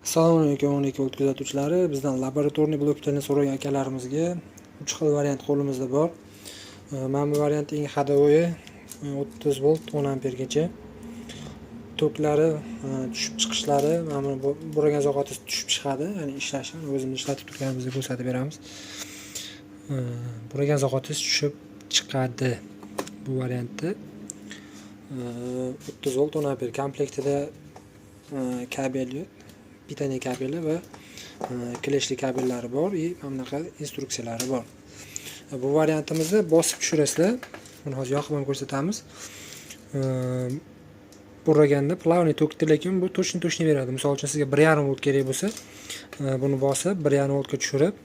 Assalomu alaykum kuzatuvchilari. Bizdan laboratoriy bloklarni so'ragan akalarimizga 3 xil variant qo'limizda bor. Mana bu variant eng ходовой 30 volt 10 ampergacha. Toklari tushib chiqishlari mana bu buragan zahoti tushib chiqadi, ya'ni ishlashini o'zimiz ishlatib turganimizda ko'rsatib beramiz. Buragan zahoti tushib chiqadi bu variantda. 30 volt 10 amper komplektida kabel bitaniya kabeli va kleshli kabellari bor va mana bunaqa instruksiyalari bor. Bu variantimizni bosib tushirasizlar. Buni hozir yoqib ham ko'rsatamiz. Buraganda plavniy tokda, lekin bu точно beradi. Misol uchun sizga 1,5 volt kerak bo'lsa, buni bosib 1,5 voltga tushirib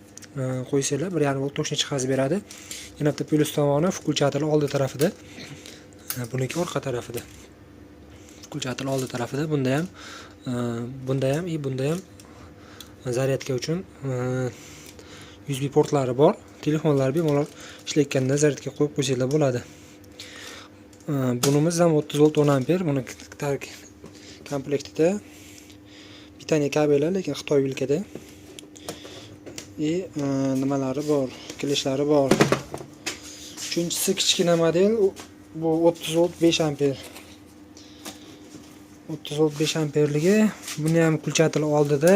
qo'ysanglar, 1,5 volt точно chiqazib beradi. Yana bitta plyus tomoni vkulchator oldi tarafida. Buniki orqa tarafida. Vkulchator oldi tarafida. Bunda ham zaryadka uchun USB portlari bor. Telefonlar bemalol ishlayotganda zaryadga qo'yib qo'ysanglar bo'ladi. Bunimiz ham 30 volt 10 amper. Buni komplektida bitaniya kabellar, lekin Xitoy vilkada. Nimalari bor, kleshlari bor. Uchinchisi kichkina model, bu 30 volt 5 amper. 30 volt 5 amperligi. Buni ham vkulchator oldida.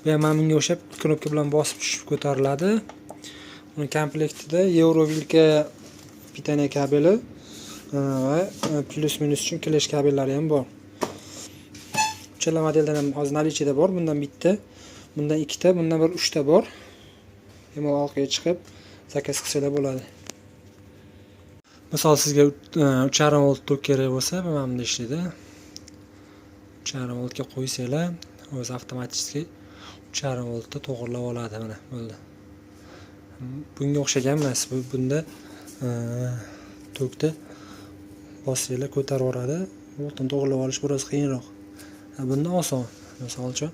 Bu ham bunga o'xshab knopka bilan bosib tushib ko'tariladi. Buni komplektida Eurovilka bitaniya kabeli va plus minus uchun klesh kabellari ham bor. Uchala modeldan ham hozir nalichida bor. Bundan bitta, bundan ikkita, bundan bir 3 ta bor. Bemalol orqaga chiqib zakaz qilsalar bo'ladi. Misol sizga 3,5 volt tok kerak bo'lsa, mana bunda ishlaydi. 3,5 voltga qo'ysanglar, o'zi avtomatik 3,5 voltda to'g'irlab oladi, mana bo'ldi. Bunga o'xshagan emas. Bunda tokda bossanglar ko'tarib yuboradi. Voltni to'g'irlab olish biroz qiyinroq. Bunda oson. Misol uchun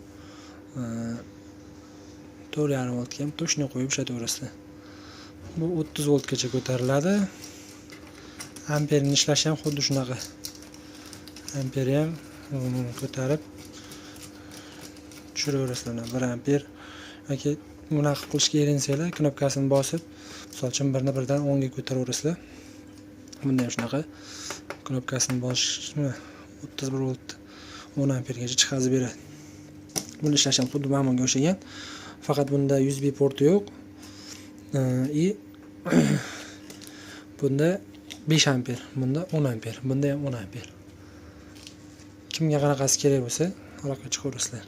4,5 voltga ham точно qo'yib ishlataverasizlar. Bu 30 voltgacha ko'tariladi. Amperni ishlashi ham xuddi shunaqa. Amperi ham ko'tarib tushiraverasizlar. 1 amper yoki bunaqa qilishga erinsangiz, knopkasini bosib, misol uchun birdan 10 ga ko'taraverasizlar. Bunda ham shunaqa. Knopkasini bosishni 31 volt 10 ampergacha chiqazib beradi. Buni ishlash ham xuddi mana bunga o'xshagan. Faqat bunda USB porti yo'q. Bunda 5 amper, bunda 10 amper, bunda ham 10 amper. Kimga qanaqasi kerak bo'lsa, aloqaga chiqaverasizlar.